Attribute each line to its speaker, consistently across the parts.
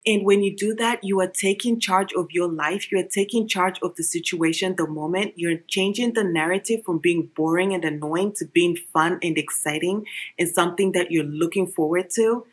Speaker 1: And when you do that, you are taking charge of your life. You are taking charge of the situation, the moment. You're changing the narrative from being boring and annoying to being fun and exciting and something that you're looking forward to.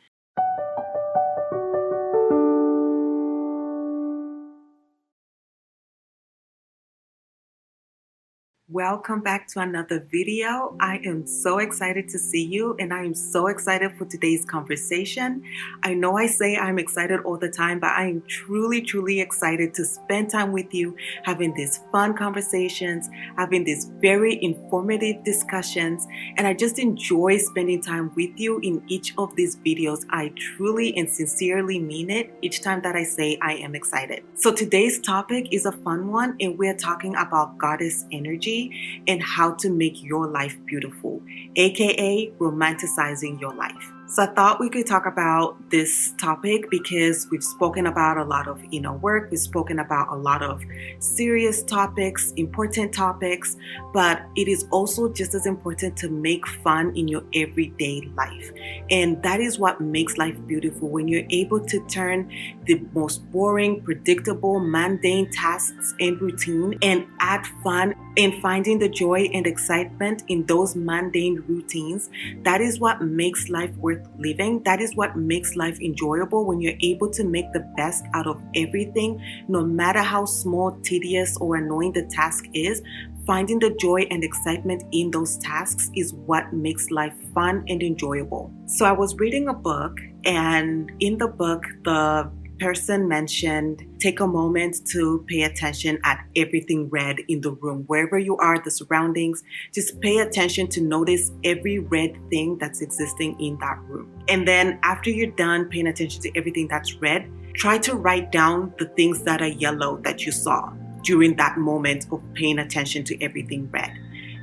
Speaker 1: Welcome back to another video. I am so excited to see you, and I am so excited for today's conversation. I know I say I'm excited all the time, but I am truly excited to spend time with you, having these fun conversations, having these very informative discussions, and I just enjoy spending time with you in each of these videos. I truly and sincerely mean it each time that I say I am excited. So today's topic is a fun one, and we're talking about goddess energy and how to make your life beautiful, aka romanticizing your life. So I thought we could talk about this topic because we've spoken about a lot of inner work, we've spoken about a lot of serious topics, important topics, but it is also just as important to make fun in your everyday life. And that is what makes life beautiful, when you're able to turn the most boring, predictable, mundane tasks and routine and add fun and finding the joy and excitement in those mundane routines. That is what makes life worth living. That is what makes life enjoyable, when you're able to make the best out of everything, no matter how small, tedious, or annoying the task is. Finding the joy and excitement in those tasks is what makes life fun and enjoyable. So I was reading a book, and in the book, the person mentioned take a moment to pay attention at everything red in the room. Wherever you are, the surroundings, just pay attention to notice every red thing that's existing in that room. And then after you're done paying attention to everything that's red, try to write down the things that are yellow that you saw during that moment of paying attention to everything red.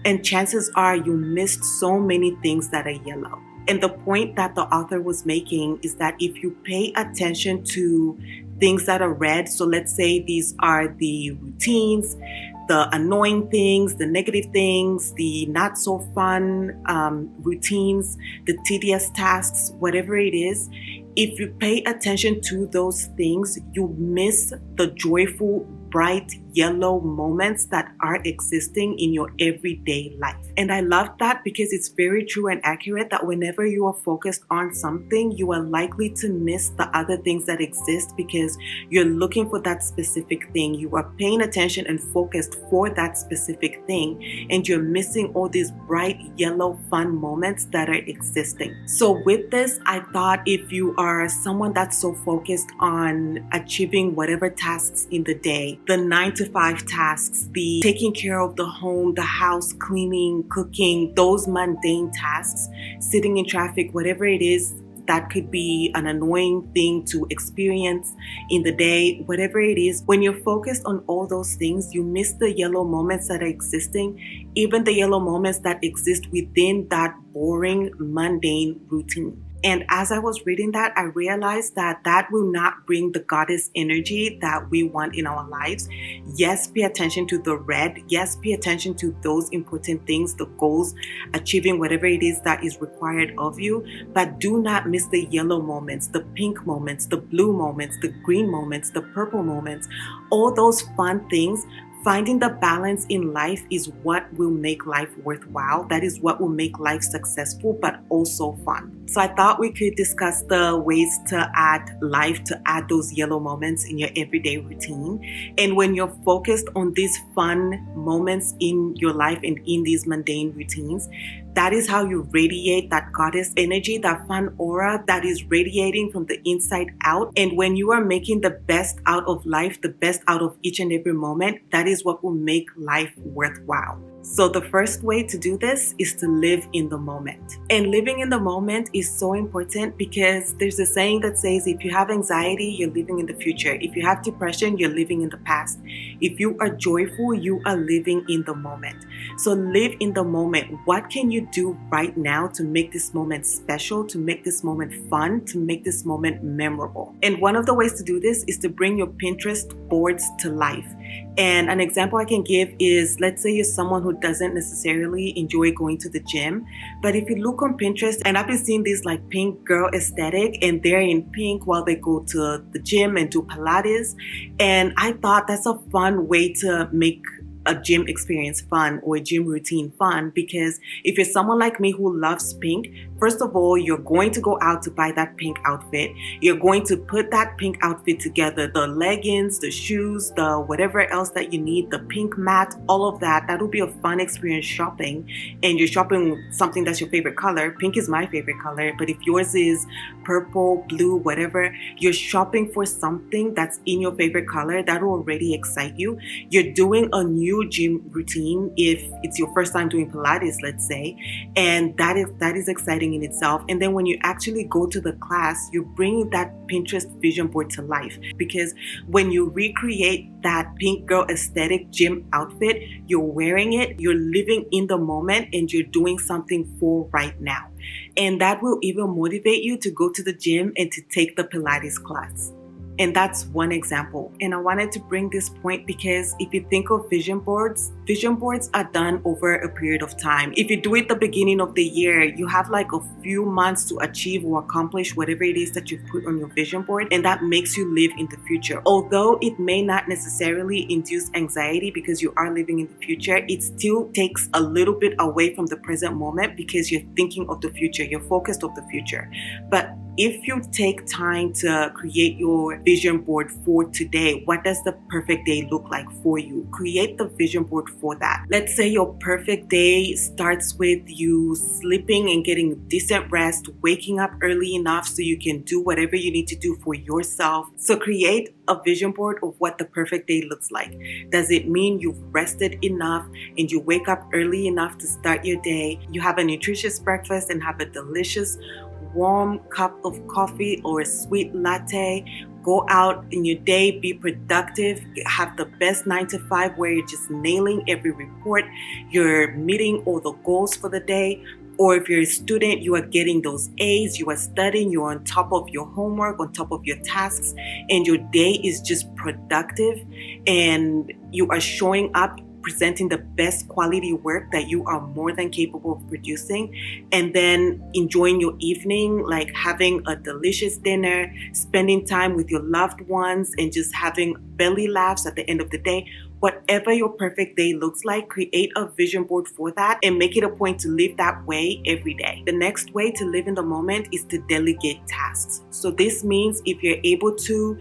Speaker 1: And chances are you missed so many things that are yellow. And the point that the author was making is that if you pay attention to things that are red, so let's say these are the routines, the annoying things, the negative things, the not so fun routines, the tedious tasks, whatever it is, if you pay attention to those things, you miss the joyful, bright yellow moments that are existing in your everyday life. And I love that because it's very true and accurate that whenever you are focused on something, you are likely to miss the other things that exist because you're looking for that specific thing. You are paying attention and focused for that specific thing, and you're missing all these bright yellow fun moments that are existing. So with this, I thought if you are someone that's so focused on achieving whatever tasks in the day, the 9-to-5 tasks, the taking care of the home, the house, cleaning, cooking, those mundane tasks, sitting in traffic, whatever it is, that could be an annoying thing to experience in the day, whatever it is. When you're focused on all those things, you miss the yellow moments that are existing, even the yellow moments that exist within that boring, mundane routine. And as I was reading that, I realized that that will not bring the goddess energy that we want in our lives. Yes, pay attention to the red. Yes, pay attention to those important things, the goals, achieving whatever it is that is required of you. But do not miss the yellow moments, the pink moments, the blue moments, the green moments, the purple moments, all those fun things. Finding the balance in life is what will make life worthwhile. That is what will make life successful, but also fun. So I thought we could discuss the ways to add life, to add those yellow moments in your everyday routine. And when you're focused on these fun moments in your life and in these mundane routines, that is how you radiate that goddess energy, that fun aura that is radiating from the inside out. And when you are making the best out of life, the best out of each and every moment, that is what will make life worthwhile. So the first way to do this is to live in the moment. And living in the moment is so important because there's a saying that says, if you have anxiety, you're living in the future. If you have depression, you're living in the past. If you are joyful, you are living in the moment. So live in the moment. What can you do right now to make this moment special, to make this moment fun, to make this moment memorable? And one of the ways to do this is to bring your Pinterest boards to life. And an example I can give is, let's say you're someone who who doesn't necessarily enjoy going to the gym. But if you look on Pinterest, and I've been seeing this like pink girl aesthetic, and they're in pink while they go to the gym and do Pilates. And I thought that's a fun way to make a gym experience fun or a gym routine fun, because if you're someone like me who loves pink, first of all, you're going to go out to buy that pink outfit. You're going to put that pink outfit together, the leggings, the shoes, the whatever else that you need, the pink mat, all of that. That will be a fun experience shopping. And you're shopping something that's your favorite color. Pink is my favorite color, but if yours is purple, blue, whatever, you're shopping for something that's in your favorite color. That will already excite you. You're doing a new gym routine if it's your first time doing Pilates, let's say, and that is exciting in itself. And then when you actually go to the class, you're bringing that Pinterest vision board to life, because when you recreate that pink girl aesthetic gym outfit, you're wearing it, you're living in the moment, and you're doing something for right now. And that will even motivate you to go to the gym and to take the Pilates class. And that's one example. And I wanted to bring this point because if you think of vision boards are done over a period of time. If you do it the beginning of the year, you have like a few months to achieve or accomplish whatever it is that you've put on your vision board, and that makes you live in the future. Although it may not necessarily induce anxiety because you are living in the future, it still takes a little bit away from the present moment because you're thinking of the future, you're focused on the future. But if you take time to create your vision board for today, what does the perfect day look like for you? Create the vision board for that. Let's say your perfect day starts with you sleeping and getting decent rest, waking up early enough so you can do whatever you need to do for yourself. So create a vision board of what the perfect day looks like. Does it mean you've rested enough and you wake up early enough to start your day? You have a nutritious breakfast and have a delicious warm cup of coffee or a sweet latte. Go out in your day, be productive, have the best 9 to 5 where you're just nailing every report, you're meeting all the goals for the day. Or if you're a student, you are getting those A's, you are studying, you're on top of your homework, on top of your tasks, and your day is just productive and you are showing up presenting the best quality work that you are more than capable of producing, and then enjoying your evening, like having a delicious dinner, spending time with your loved ones, and just having belly laughs at the end of the day. Whatever your perfect day looks like, create a vision board for that and make it a point to live that way every day. The next way to live in the moment is to delegate tasks. So this means if you're able to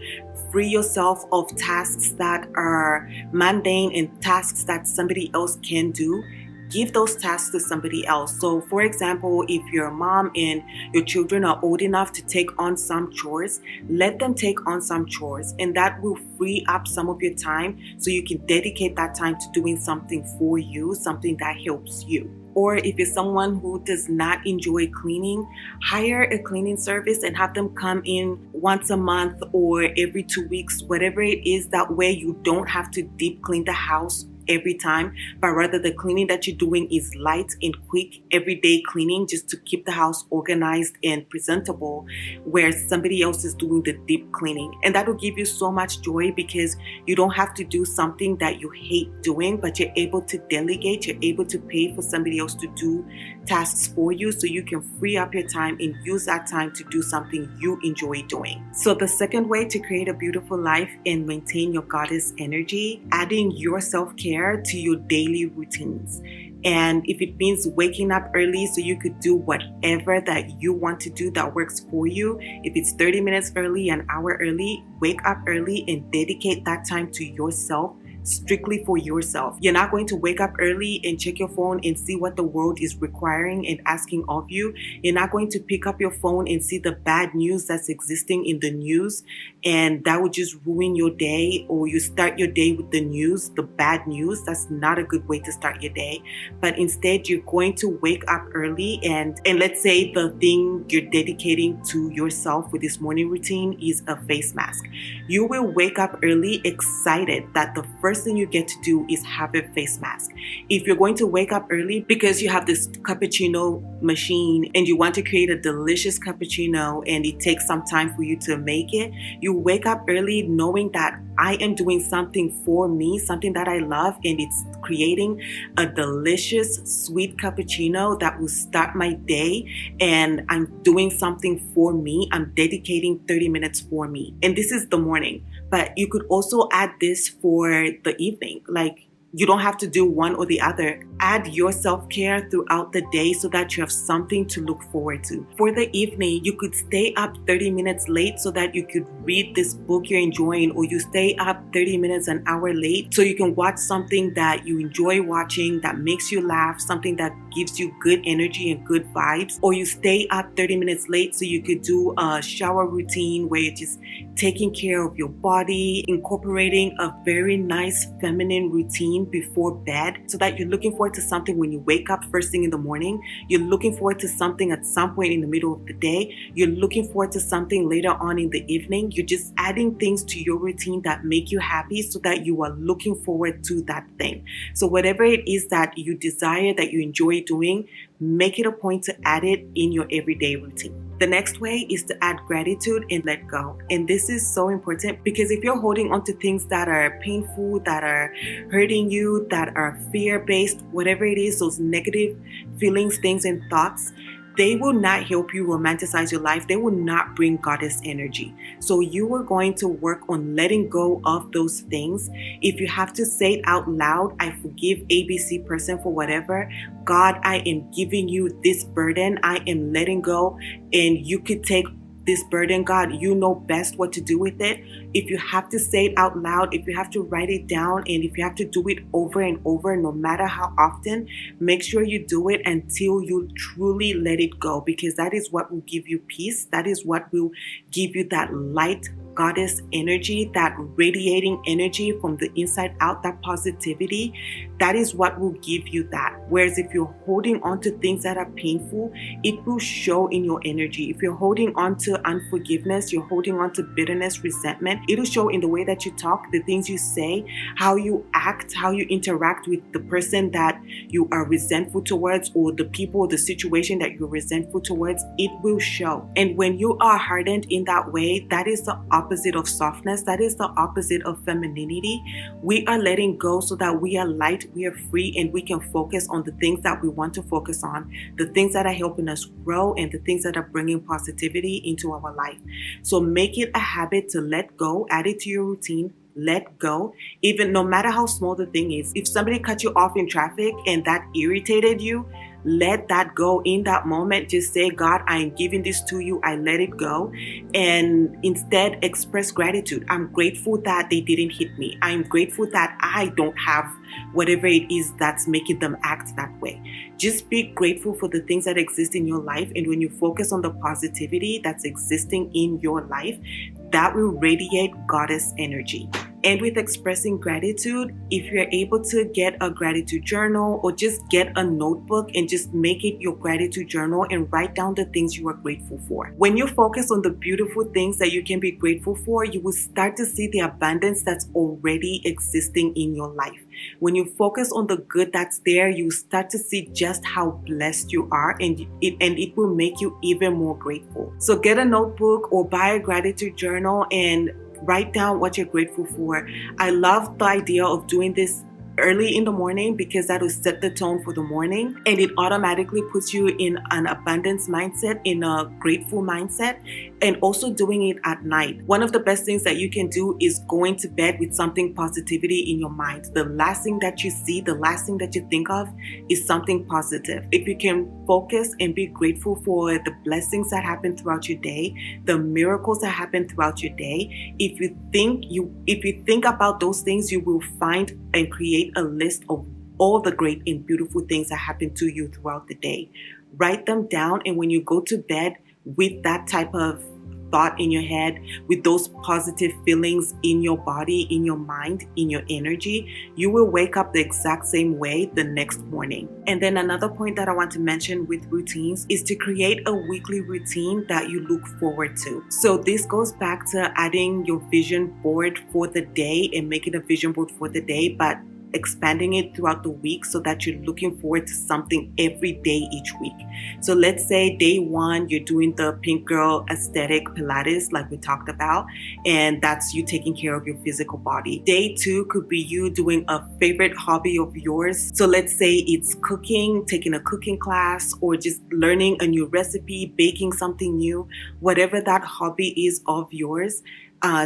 Speaker 1: free yourself of tasks that are mundane and tasks that somebody else can do, give those tasks to somebody else. So for example, if you're a mom and your children are old enough to take on some chores, let them take on some chores, and that will free up some of your time so you can dedicate that time to doing something for you, something that helps you. Or if you're someone who does not enjoy cleaning, hire a cleaning service and have them come in once a month or every 2 weeks, whatever it is. That way you don't have to deep clean the house every time, but rather the cleaning that you're doing is light and quick, everyday cleaning just to keep the house organized and presentable, where somebody else is doing the deep cleaning. And that will give you so much joy because you don't have to do something that you hate doing, but you're able to delegate, you're able to pay for somebody else to do tasks for you so you can free up your time and use that time to do something you enjoy doing. So the second way to create a beautiful life and maintain your goddess energy, adding your self-care to your daily routines. And if it means waking up early so you could do whatever that you want to do that works for you, if it's 30 minutes early, an hour early, wake up early and dedicate that time to yourself, strictly for yourself. You're not going to wake up early and check your phone and see what the world is requiring and asking of you. You're not going to pick up your phone and see the bad news that's existing in the news, and that would just ruin your day. Or you start your day with the news, the bad news. That's not a good way to start your day. But instead, you're going to wake up early and let's say the thing you're dedicating to yourself with this morning routine is a face mask. You will wake up early excited that the first first thing you get to do is have a face mask. If you're going to wake up early because you have this cappuccino machine and you want to create a delicious cappuccino and it takes some time for you to make it, you wake up early knowing that I am doing something for me, something that I love, and it's creating a delicious sweet cappuccino that will start my day, and I'm doing something for me. I'm dedicating 30 minutes for me. And this is the morning, but you could also add this for the evening. Like, you don't have to do one or the other. Add your self-care throughout the day so that you have something to look forward to. For the evening, you could stay up 30 minutes late so that you could read this book you're enjoying, or you stay up 30 minutes, an hour late so you can watch something that you enjoy watching, that makes you laugh, something that gives you good energy and good vibes. Or you stay up 30 minutes late so you could do a shower routine where you're just taking care of your body, incorporating a very nice feminine routine before bed, so that you're looking forward to something when you wake up first thing in the morning. You're looking forward to something at some point in the middle of the day. You're looking forward to something later on in the evening. You're just adding things to your routine that make you happy so that you are looking forward to that thing. So whatever it is that you desire, that you enjoy doing, make it a point to add it in your everyday routine. The next way is to add gratitude and let go. And this is so important because if you're holding on to things that are painful, that are hurting you, that are fear-based, whatever it is, those negative feelings, things, and thoughts, they will not help you romanticize your life. They will not bring goddess energy. So you are going to work on letting go of those things. If you have to say it out loud, I forgive ABC person for whatever. God, I am giving you this burden. I am letting go, and you could take this burden. God, you know best what to do with it. If you have to say it out loud, if you have to write it down, and if you have to do it over and over, no matter how often, make sure you do it until you truly let it go, because that is what will give you peace. That is what will give you that light goddess energy, that radiating energy from the inside out, that positivity. That is what will give you that. Whereas if you're holding on to things that are painful, it will show in your energy. If you're holding on to unforgiveness, you're holding on to bitterness, resentment, it'll show in the way that you talk, the things you say, how you act, how you interact with the person that you are resentful towards, or the people or the situation that you're resentful towards. It will show. And when you are hardened in that way, that is the opposite of softness. That is the opposite of femininity. We are letting go so that we are light, we are free, and we can focus on the things that we want to focus on, the things that are helping us grow, and the things that are bringing positivity into our life. So make it a habit to let go, add it to your routine. Let go, even no matter how small the thing is. If somebody cut you off in traffic and that irritated you, let that go in that moment. Just say, God, I am giving this to you. I let it go. And instead express gratitude. I'm grateful that they didn't hit me. I'm grateful that I don't have whatever it is that's making them act that way. Just be grateful for the things that exist in your life. And when you focus on the positivity that's existing in your life, that will radiate goddess energy. And with expressing gratitude, if you're able to get a gratitude journal, or just get a notebook and just make it your gratitude journal and write down the things you are grateful for. When you focus on the beautiful things that you can be grateful for, you will start to see the abundance that's already existing in your life. When you focus on the good that's there, you start to see just how blessed you are, and it will make you even more grateful. So get a notebook or buy a gratitude journal and write down what you're grateful for. I love the idea of doing this early in the morning because that will set the tone for the morning, and it automatically puts you in an abundance mindset, in a grateful mindset, and also doing it at night. One of the best things that you can do is going to bed with something positivity in your mind. The last thing that you see, the last thing that you think of is something positive. If you can focus and be grateful for the blessings that happen throughout your day, the miracles that happen throughout your day, if you think about those things, you will find and create a list of all the great and beautiful things that happen to you throughout the day. Write them down, and when you go to bed with that type of thought in your head, with those positive feelings in your body, in your mind, in your energy, you will wake up the exact same way the next morning. And then another point that I want to mention with routines is to create a weekly routine that you look forward to. So this goes back to adding your vision board for the day and making a vision board for the day, but expanding it throughout the week so that you're looking forward to something every day each week. So let's say day one, you're doing the pink girl aesthetic Pilates like we talked about, and that's you taking care of your physical body. Day two could be you doing a favorite hobby of yours. So let's say it's cooking, taking a cooking class, or just learning a new recipe, baking something new, whatever that hobby is of yours.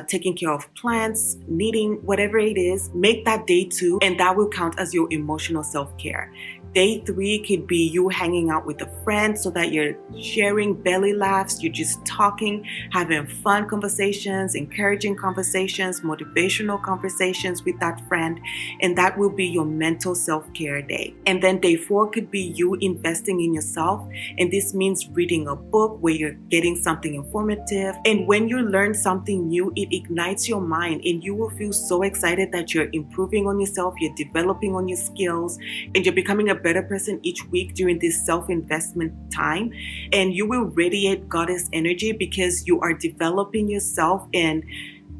Speaker 1: Taking care of plants, knitting, whatever it is, make that day two, and that will count as your emotional self-care. Day three could be you hanging out with a friend so that you're sharing belly laughs, you're just talking, having fun conversations, encouraging conversations, motivational conversations with that friend, and that will be your mental self-care day. And then day four could be you investing in yourself, and this means reading a book where you're getting something informative. And when you learn something new, it ignites your mind, and you will feel so excited that you're improving on yourself, you're developing on your skills, and you're becoming a better person each week during this self-investment time. And you will radiate goddess energy because you are developing yourself, and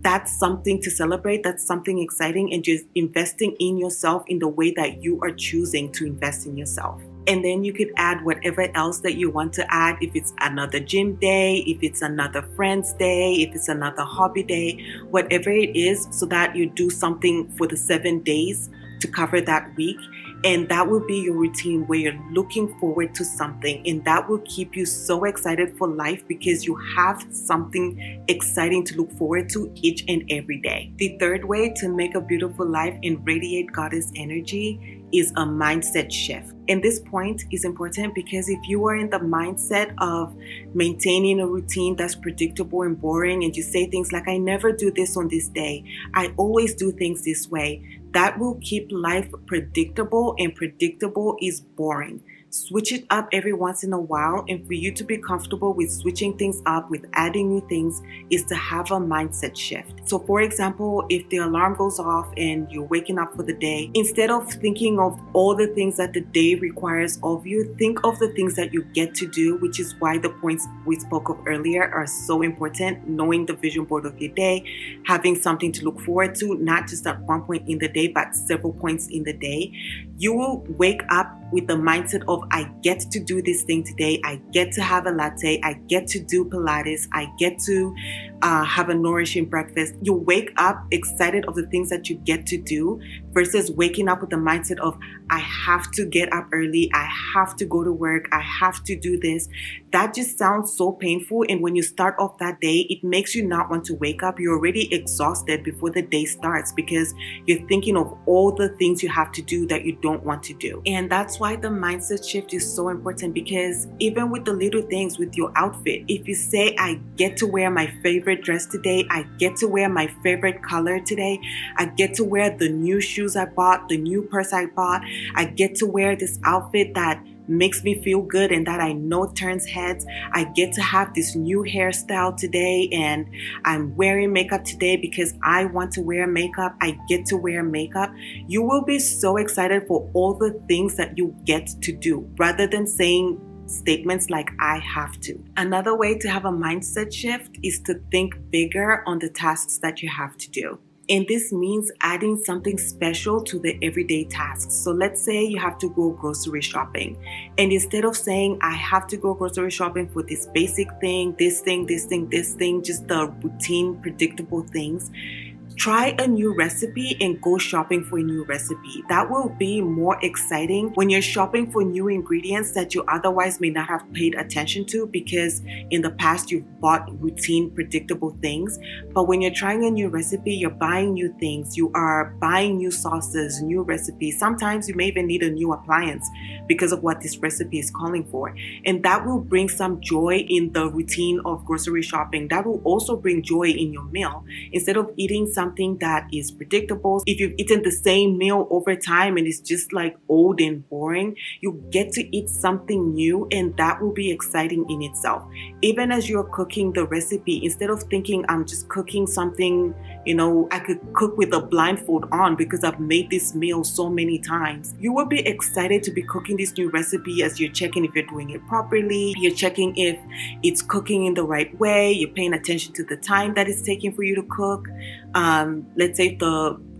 Speaker 1: that's something to celebrate. That's something exciting, and just investing in yourself in the way that you are choosing to invest in yourself. And then you could add whatever else that you want to add. If it's another gym day, if it's another friend's day, if it's another hobby day, whatever it is, so that you do something for the 7 days to cover that week. And that will be your routine where you're looking forward to something, and that will keep you so excited for life because you have something exciting to look forward to each and every day. The third way to make a beautiful life and radiate goddess energy is a mindset shift. And this point is important because if you are in the mindset of maintaining a routine that's predictable and boring, and you say things like, I never do this on this day, I always do things this way, that will keep life predictable, and predictable is boring. Switch it up every once in a while, and for you to be comfortable with switching things up, with adding new things, is to have a mindset shift. So for example, if the alarm goes off and you're waking up for the day, instead of thinking of all the things that the day requires of you, think of the things that you get to do, which is why the points we spoke of earlier are so important. Knowing the vision board of your day, having something to look forward to, not just at one point in the day, but several points in the day. You will wake up with the mindset of, I get to do this thing today, I get to have a latte, I get to do Pilates, I get to have a nourishing breakfast. You wake up excited of the things that you get to do versus waking up with the mindset of, I have to get up early, I have to go to work, I have to do this. That just sounds so painful, and when you start off that day, it makes you not want to wake up. You're already exhausted before the day starts because you're thinking of all the things you have to do that you don't want to do. And that's why the mindset shift is so important, because even with the little things with your outfit, if you say, I get to wear my favorite dress today, I get to wear my favorite color today, I get to wear the new shoes I bought, the new purse I bought, I get to wear this outfit that makes me feel good and that I know turns heads, I get to have this new hairstyle today, and I'm wearing makeup today because I want to wear makeup, I get to wear makeup. You will be so excited for all the things that you get to do, rather than saying statements like, I have to. Another way to have a mindset shift is to think bigger on the tasks that you have to do. And this means adding something special to the everyday tasks. So let's say you have to go grocery shopping. And instead of saying, I have to go grocery shopping for this basic thing, this thing, this thing, this thing, just the routine, predictable things, try a new recipe and go shopping for a new recipe. That will be more exciting when you're shopping for new ingredients that you otherwise may not have paid attention to because in the past you've bought routine, predictable things. But when you're trying a new recipe, you're buying new things. You are buying new sauces, new recipes. Sometimes you may even need a new appliance because of what this recipe is calling for. And that will bring some joy in the routine of grocery shopping. That will also bring joy in your meal. Instead of eating something something that is predictable, if you've eaten the same meal over time and it's just like old and boring, you get to eat something new, and that will be exciting in itself. Even as you're cooking the recipe, instead of thinking I'm just cooking something, I could cook with a blindfold on because I've made this meal so many times, you will be excited to be cooking this new recipe as you're checking if you're doing it properly, you're checking if it's cooking in the right way, you're paying attention to the time that it's taking for you to cook. Let's say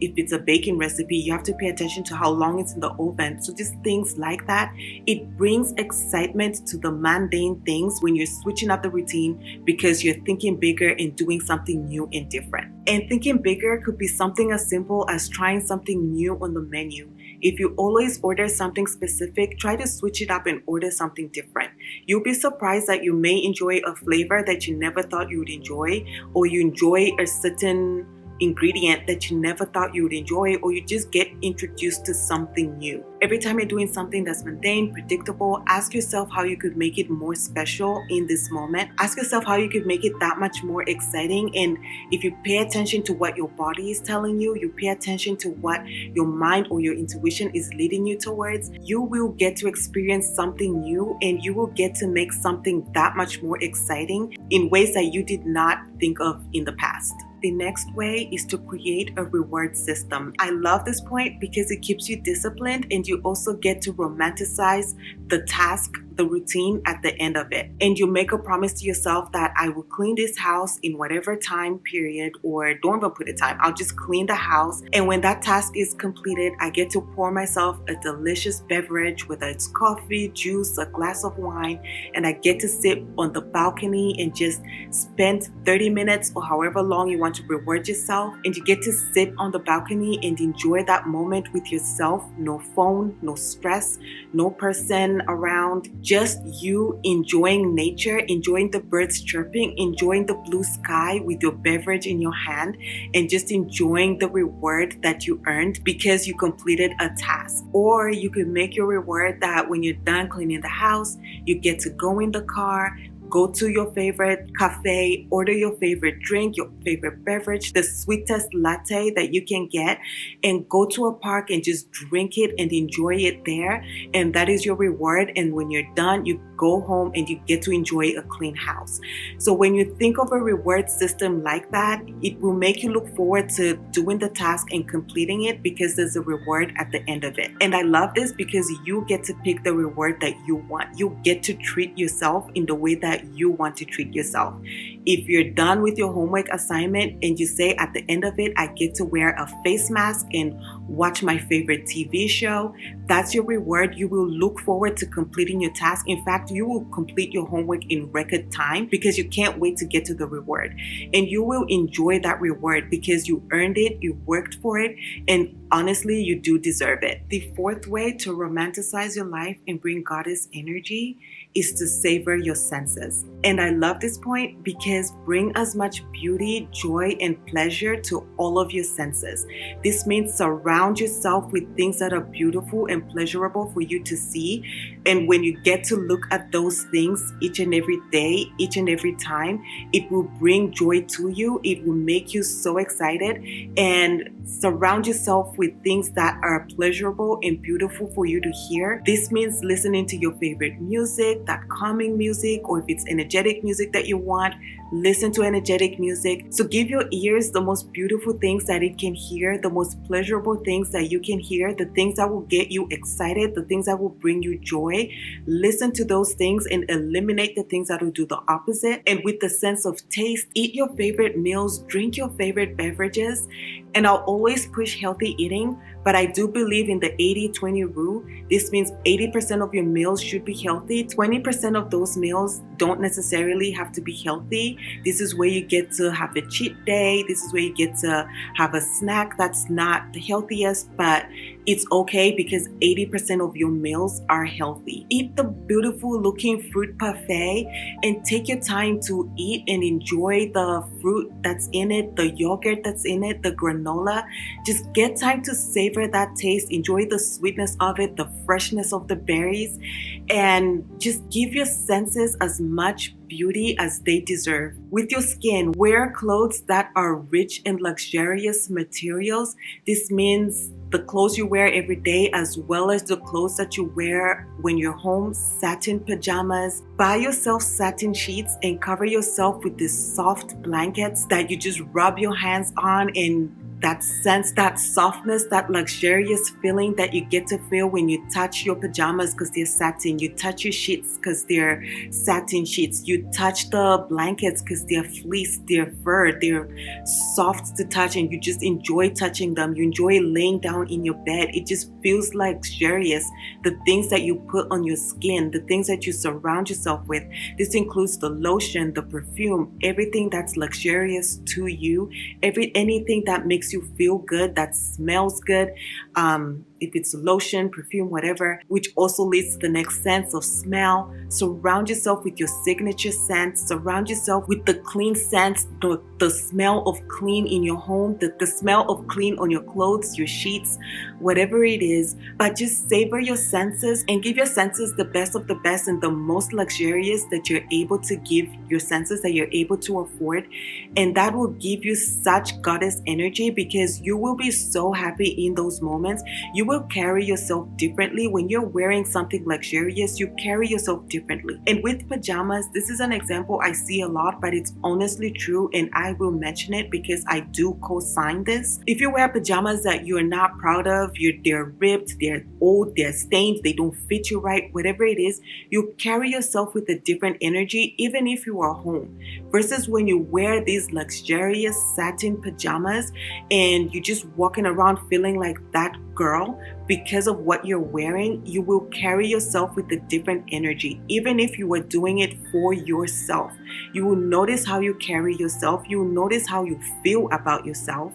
Speaker 1: if it's a baking recipe, you have to pay attention to how long it's in the oven. So just things like that. It brings excitement to the mundane things when you're switching up the routine because you're thinking bigger and doing something new and different. And thinking bigger could be something as simple as trying something new on the menu. If you always order something specific, try to switch it up and order something different. You'll be surprised that you may enjoy a flavor that you never thought you would enjoy, or you enjoy a certain ingredient that you never thought you would enjoy, or you just get introduced to something new. Every time you're doing something that's mundane, predictable, ask yourself how you could make it more special in this moment. Ask yourself how you could make it that much more exciting. And if you pay attention to what your body is telling you, you pay attention to what your mind or your intuition is leading you towards, you will get to experience something new, and you will get to make something that much more exciting in ways that you did not think of in the past. The next way is to create a reward system. I love this point because it keeps you disciplined, and you also get to romanticize the task, the routine at the end of it. And you make a promise to yourself that I will clean this house in whatever time period, or don't even put a time, I'll just clean the house. And when that task is completed, I get to pour myself a delicious beverage, whether it's coffee, juice, a glass of wine, and I get to sit on the balcony and just spend 30 minutes or however long you want to reward yourself. And you get to sit on the balcony and enjoy that moment with yourself. No phone, no stress, no person around, just you enjoying nature, enjoying the birds chirping, enjoying the blue sky with your beverage in your hand, and just enjoying the reward that you earned because you completed a task. Or you could make your reward that when you're done cleaning the house, you get to go in the car, go to your favorite cafe, order your favorite drink, your favorite beverage, the sweetest latte that you can get, and go to a park and just drink it and enjoy it there. And that is your reward. And when you're done, you go home and you get to enjoy a clean house. So when you think of a reward system like that, it will make you look forward to doing the task and completing it because there's a reward at the end of it. And I love this because you get to pick the reward that you want. You get to treat yourself in the way that you want to treat yourself. If you're done with your homework assignment and you say at the end of it, I get to wear a face mask and watch my favorite TV show, that's your reward. You will look forward to completing your task. In fact, you will complete your homework in record time because you can't wait to get to the reward. And you will enjoy that reward because you earned it, you worked for it, and honestly, you do deserve it. The fourth way to romanticize your life and bring goddess energy is to savor your senses. And I love this point because bring as much beauty, joy, and pleasure to all of your senses. This means surround yourself with things that are beautiful and pleasurable for you to see. And when you get to look at those things each and every day, each and every time, it will bring joy to you. It will make you so excited. And surround yourself with things that are pleasurable and beautiful for you to hear. This means listening to your favorite music, that calming music, or if it's energetic music that you want, listen to energetic music. So give your ears the most beautiful things that it can hear, the most pleasurable things that you can hear, the things that will get you excited, the things that will bring you joy. Listen to those things and eliminate the things that will do the opposite. And with the sense of taste, eat your favorite meals, drink your favorite beverages. And I'll always push healthy eating, but I do believe in the 80-20 rule. This means 80% of your meals should be healthy. 20% of those meals don't necessarily have to be healthy. This is where you get to have a cheat day. This is where you get to have a snack that's not the healthiest, but it's okay because 80% of your meals are healthy. Eat the beautiful looking fruit parfait and take your time to eat and enjoy the fruit that's in it, the yogurt that's in it, the granola. Just get time to savor that taste, enjoy the sweetness of it, the freshness of the berries, and just give your senses as much beauty as they deserve. With your skin, wear clothes that are rich in luxurious materials. This means the clothes you wear every day as well as the clothes that you wear when you're home. Satin pajamas. Buy yourself satin sheets and cover yourself with these soft blankets that you just rub your hands on, and that sense, that softness, that luxurious feeling that you get to feel when you touch your pajamas because they're satin. You touch your sheets because they're satin sheets. You touch the blankets because they're fleece, they're fur, they're soft to touch, and you just enjoy touching them. You enjoy laying down in your bed. It just feels luxurious. The things that you put on your skin, the things that you surround yourself with. This includes the lotion, the perfume, everything that's luxurious to you, anything that makes you feel good, that smells good, if it's lotion, perfume, whatever, which also leads to the next sense of smell. Surround yourself with your signature scent. Surround yourself with the clean scents, the smell of clean in your home, the smell of clean on your clothes, your sheets, whatever it is. But just savor your senses and give your senses the best of the best and the most luxurious that you're able to give your senses, that you're able to afford. And that will give you such goddess energy because you will be so happy in those moments. You will carry yourself differently. When you're wearing something luxurious, you carry yourself differently. And with pajamas, this is an example I see a lot, but it's honestly true, and I will mention it because I do co-sign this. If you wear pajamas that you're not proud of, they're ripped, they're old, they're stained, they don't fit you right, whatever it is, you carry yourself with a different energy even if you are home. Versus when you wear these luxurious satin pajamas and you're just walking around feeling like that girl because of what you're wearing, you will carry yourself with a different energy. Even if you were doing it for yourself, you will notice how you carry yourself. You will notice how you feel about yourself.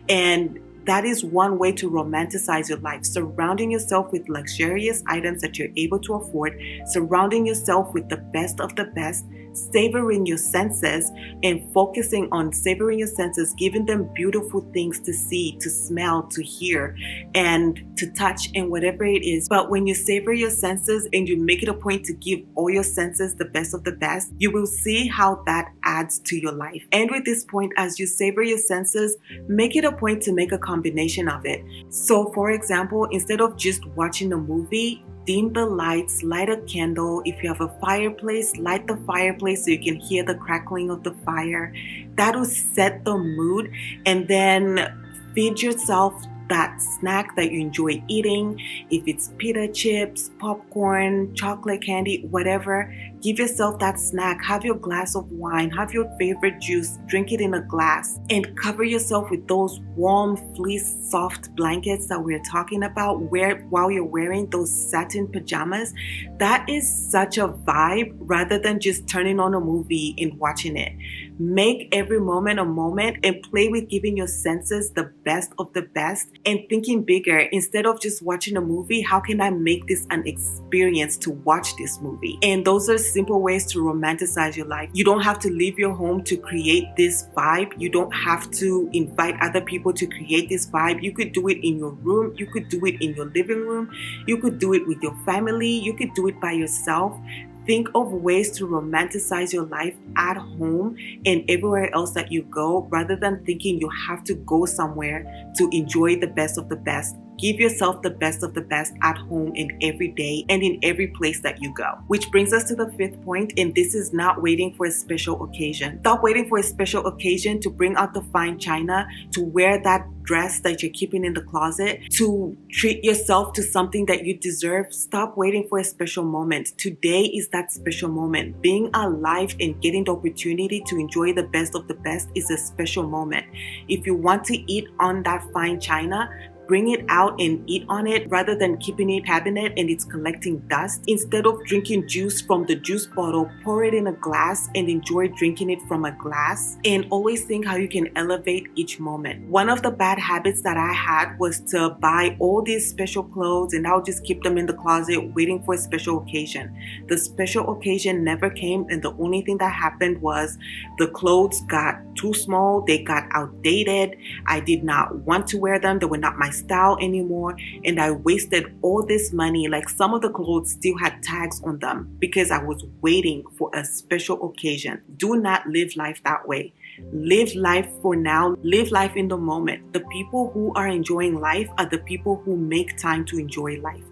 Speaker 1: And that is one way to romanticize your life. Surrounding yourself with luxurious items that you're able to afford, surrounding yourself with the best of the best, savoring your senses and focusing on savoring your senses, giving them beautiful things to see, to smell, to hear, and to touch, and whatever it is. But when you savor your senses and you make it a point to give all your senses the best of the best, you will see how that adds to your life. And with this point, as you savor your senses, make it a point to make a combination of it. So for example, instead of just watching a movie, dim the lights, light a candle. If you have a fireplace, light the fireplace so you can hear the crackling of the fire. That will set the mood. And then feed yourself that snack that you enjoy eating. If it's pita chips, popcorn, chocolate candy, whatever, give yourself that snack. Have your glass of wine, have your favorite juice, drink it in a glass, and cover yourself with those warm fleece soft blankets that we're talking about while you're wearing those satin pajamas. That is such a vibe rather than just turning on a movie and watching it. Make every moment a moment and play with giving your senses the best of the best and thinking bigger. Instead of just watching a movie, how can I make this an experience to watch this movie? And those are simple ways to romanticize your life. You don't have to leave your home to create this vibe. You don't have to invite other people to create this vibe. You could do it in your room. You could do it in your living room. You could do it with your family. You could do it by yourself. Think of ways to romanticize your life at home and everywhere else that you go, rather than thinking you have to go somewhere to enjoy the best of the best. Give yourself the best of the best at home and every day and in every place that you go. Which brings us to the fifth point, and this is not waiting for a special occasion. Stop waiting for a special occasion to bring out the fine china, to wear that dress that you're keeping in the closet, to treat yourself to something that you deserve. Stop waiting for a special moment. Today is that special moment. Being alive and getting the opportunity to enjoy the best of the best is a special moment. If you want to eat on that fine china, bring it out and eat on it rather than keeping it in a cabinet and it's collecting dust. Instead of drinking juice from the juice bottle, pour it in a glass and enjoy drinking it from a glass. And always think how you can elevate each moment. One of the bad habits that I had was to buy all these special clothes and I'll just keep them in the closet waiting for a special occasion. The special occasion never came, and the only thing that happened was the clothes got too small, they got outdated, I did not want to wear them, they were not my style anymore, and I wasted all this money. Like some of the clothes still had tags on them because I was waiting for a special occasion. Do not live life that way. Live life for now. Live life in the moment. The people who are enjoying life are the people who make time to enjoy life.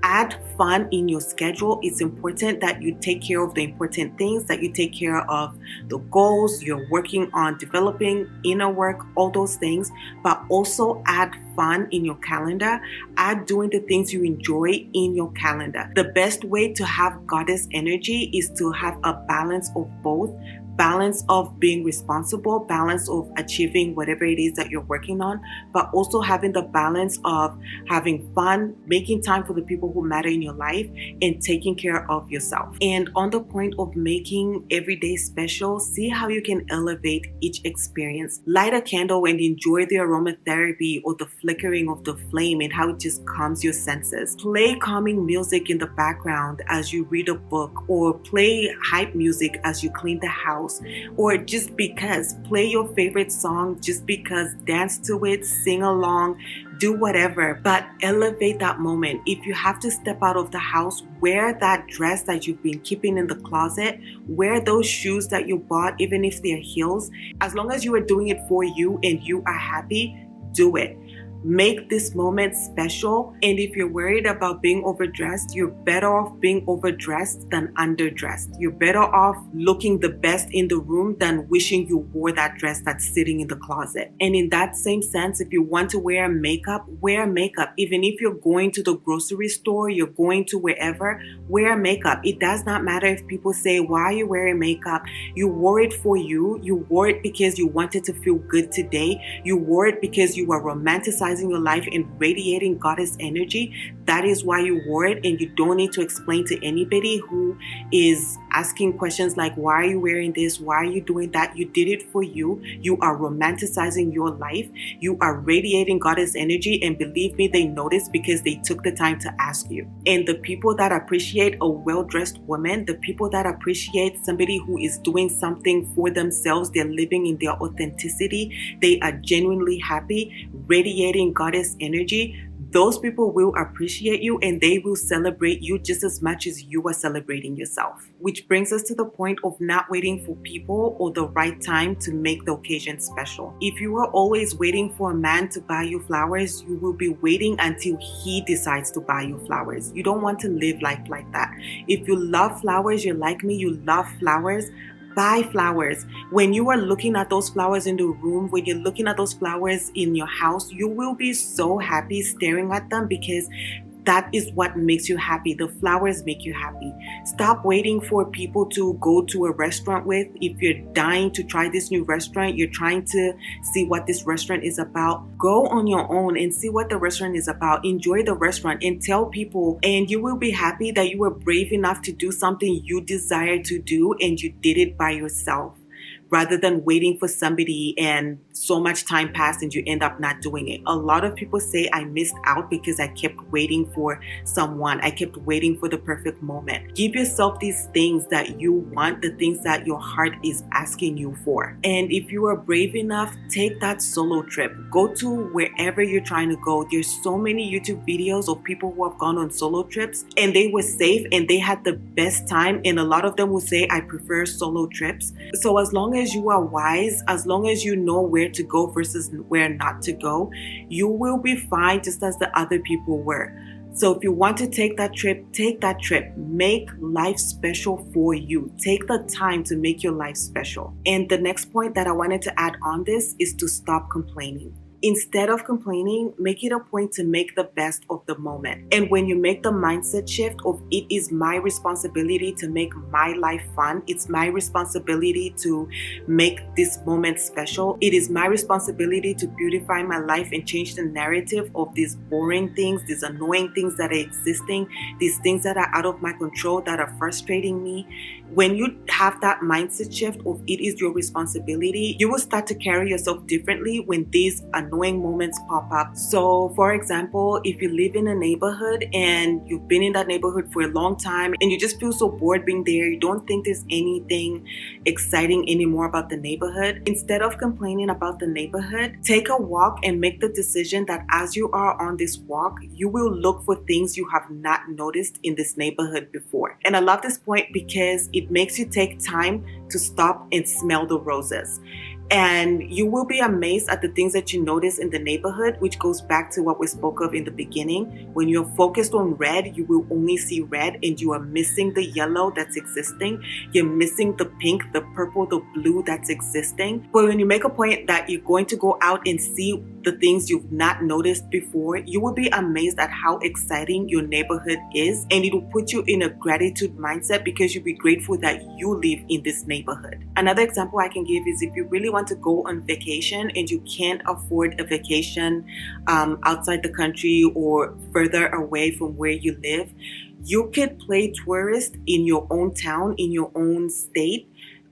Speaker 1: Add fun in your schedule. It's important that you take care of the important things, that you take care of the goals you're working on developing, inner work, all those things, but also add fun in your calendar. Add doing the things you enjoy in your calendar. The best way to have goddess energy is to have a balance of both. Balance of being responsible, balance of achieving whatever it is that you're working on, but also having the balance of having fun, making time for the people who matter in your life, and taking care of yourself. And on the point of making every day special, see how you can elevate each experience. Light a candle and enjoy the aromatherapy or the flickering of the flame and how it just calms your senses. Play calming music in the background as you read a book, or play hype music as you clean the house, or just because play your favorite song, just because dance to it, sing along, do whatever, but elevate that moment. If you have to step out of the house, wear that dress that you've been keeping in the closet, wear those shoes that you bought, even if they're heels. As long as you are doing it for you and you are happy, do it. Make this moment special. And if you're worried about being overdressed, you're better off being overdressed than underdressed. You're better off looking the best in the room than wishing you wore that dress that's sitting in the closet. And in that same sense, if you want to wear makeup, wear makeup. Even if you're going to the grocery store, you're going to wherever, wear makeup. It does not matter if people say, why are you wearing makeup? You wore it for you. You wore it because you wanted to feel good today. You wore it because you were romanticizing your life and radiating goddess energy. That is why you wore it, and you don't need to explain to anybody who is asking questions like, why are you wearing this? Why are you doing that? You did it for you. You are romanticizing your life. You are radiating goddess energy, and believe me, they notice because they took the time to ask you. And the people that appreciate a well-dressed woman, the people that appreciate somebody who is doing something for themselves, they're living in their authenticity, they are genuinely happy, radiating goddess energy, those people will appreciate you and they will celebrate you just as much as you are celebrating yourself. Which brings us to the point of not waiting for people or the right time to make the occasion special. If you are always waiting for a man to buy you flowers, you will be waiting until he decides to buy you flowers. You don't want to live life like that. If you love flowers, you're like me, you love flowers, buy flowers. When you are looking at those flowers in the room, when you're looking at those flowers in your house, you will be so happy staring at them because that is what makes you happy. The flowers make you happy. Stop waiting for people to go to a restaurant with. If you're dying to try this new restaurant, you're trying to see what this restaurant is about, go on your own and see what the restaurant is about. Enjoy the restaurant and tell people, and you will be happy that you were brave enough to do something you desire to do and you did it by yourself, rather than waiting for somebody and so much time passed and you end up not doing it. A lot of people say I missed out because I kept waiting for someone. I kept waiting for the perfect moment. Give yourself these things that you want, the things that your heart is asking you for. And if you are brave enough, take that solo trip. Go to wherever you're trying to go. There's so many YouTube videos of people who have gone on solo trips and they were safe and they had the best time. And a lot of them will say, I prefer solo trips. So as long as you are wise, as long as you know where to go versus where not to go, you will be fine just as the other people were. So if you want to take that trip, take that trip. Make life special for you. Take the time to make your life special. And the next point that I wanted to add on this is to stop complaining. Instead of complaining, make it a point to make the best of the moment. And when you make the mindset shift of it is my responsibility to make my life fun, it's my responsibility to make this moment special, it is my responsibility to beautify my life and change the narrative of these boring things, these annoying things that are existing, these things that are out of my control, that are frustrating me. When you have that mindset shift of it is your responsibility, you will start to carry yourself differently when these annoying annoying moments pop up. So for example, if you live in a neighborhood and you've been in that neighborhood for a long time and you just feel so bored being there, you don't think there's anything exciting anymore about the neighborhood, instead of complaining about the neighborhood, take a walk and make the decision that as you are on this walk, you will look for things you have not noticed in this neighborhood before. And I love this point because it makes you take time to stop and smell the roses. And you will be amazed at the things that you notice in the neighborhood, which goes back to what we spoke of in the beginning. When you're focused on red, you will only see red and you are missing the yellow that's existing. You're missing the pink, the purple, the blue that's existing. But when you make a point that you're going to go out and see the things you've not noticed before, you will be amazed at how exciting your neighborhood is, and it will put you in a gratitude mindset because you'll be grateful that you live in this neighborhood. Another example I can give is if you really want to go on vacation and you can't afford a vacation outside the country or further away from where you live, you could play tourist in your own town, in your own state,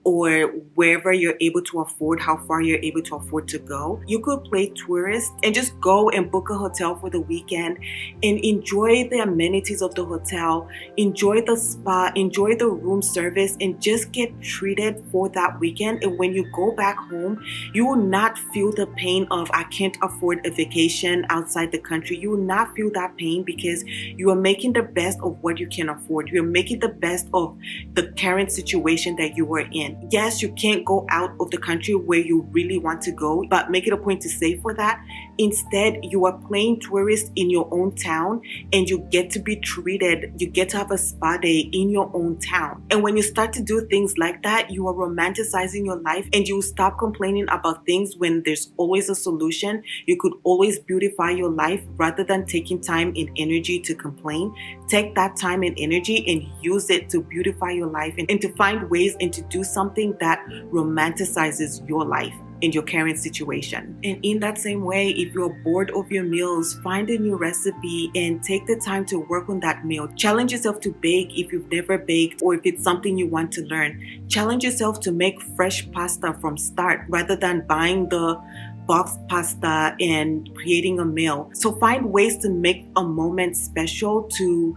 Speaker 1: or wherever you're able to afford, how far you're able to afford to go. You could play tourist and just go and book a hotel for the weekend and enjoy the amenities of the hotel, enjoy the spa, enjoy the room service, and just get treated for that weekend. And when you go back home, you will not feel the pain of I can't afford a vacation outside the country. You will not feel that pain because you are making the best of what you can afford. You are making the best of the current situation that you are in. Yes, you can't go out of the country where you really want to go, but make it a point to save for that. Instead, you are playing tourist in your own town and you get to be treated. You get to have a spa day in your own town. And when you start to do things like that, you are romanticizing your life and you stop complaining about things when there's always a solution. You could always beautify your life rather than taking time and energy to complain. Take that time and energy and use it to beautify your life and to find ways and to do something that romanticizes your life in your current situation. And in that same way, if you're bored of your meals, find a new recipe and take the time to work on that meal. Challenge yourself to bake if you've never baked or if it's something you want to learn. Challenge yourself to make fresh pasta from start rather than buying the boxed pasta and creating a meal. So find ways to make a moment special, to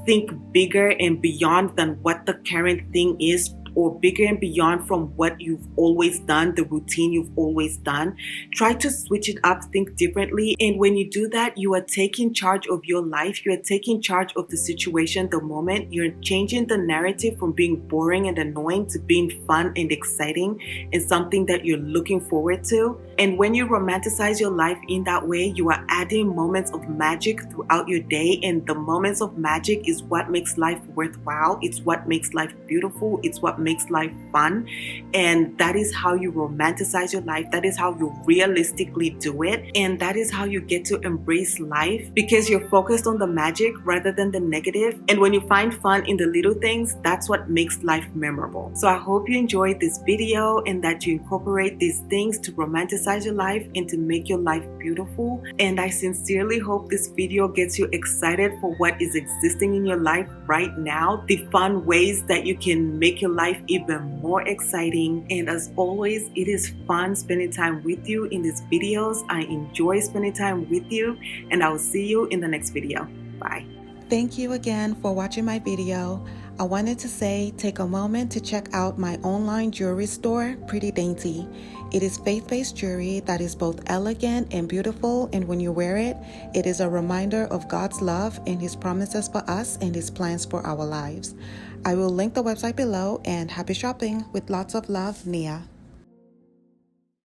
Speaker 1: think bigger and beyond than what the current thing is, or bigger and beyond from what you've always done, the routine you've always done. Try to switch it up, think differently. And when you do that, you are taking charge of your life. You are taking charge of the situation, the moment. You're changing the narrative from being boring and annoying to being fun and exciting and something that you're looking forward to. And when you romanticize your life in that way, you are adding moments of magic throughout your day. And the moments of magic is what makes life worthwhile. It's what makes life beautiful. It's what makes life fun. And that is how you romanticize your life. That is how you realistically do it. And that is how you get to embrace life, because you're focused on the magic rather than the negative. And when you find fun in the little things, that's what makes life memorable. So I hope you enjoyed this video and that you incorporate these things to romanticize your life and to make your life beautiful. And I sincerely hope this video gets you excited for what is existing in your life right now, the fun ways that you can make your life even more exciting. And as always, it is fun spending time with you in these videos. I enjoy spending time with you, and I will see you in the next video. Bye. Thank you again for watching my video. I wanted to say, take a moment to check out my online jewelry store, Pretty Dainty. It is faith-based jewelry that is both elegant and beautiful, and when you wear it, it is a reminder of God's love and His promises for us and His plans for our lives. I will link the website below, and happy shopping. With lots of love, Nia.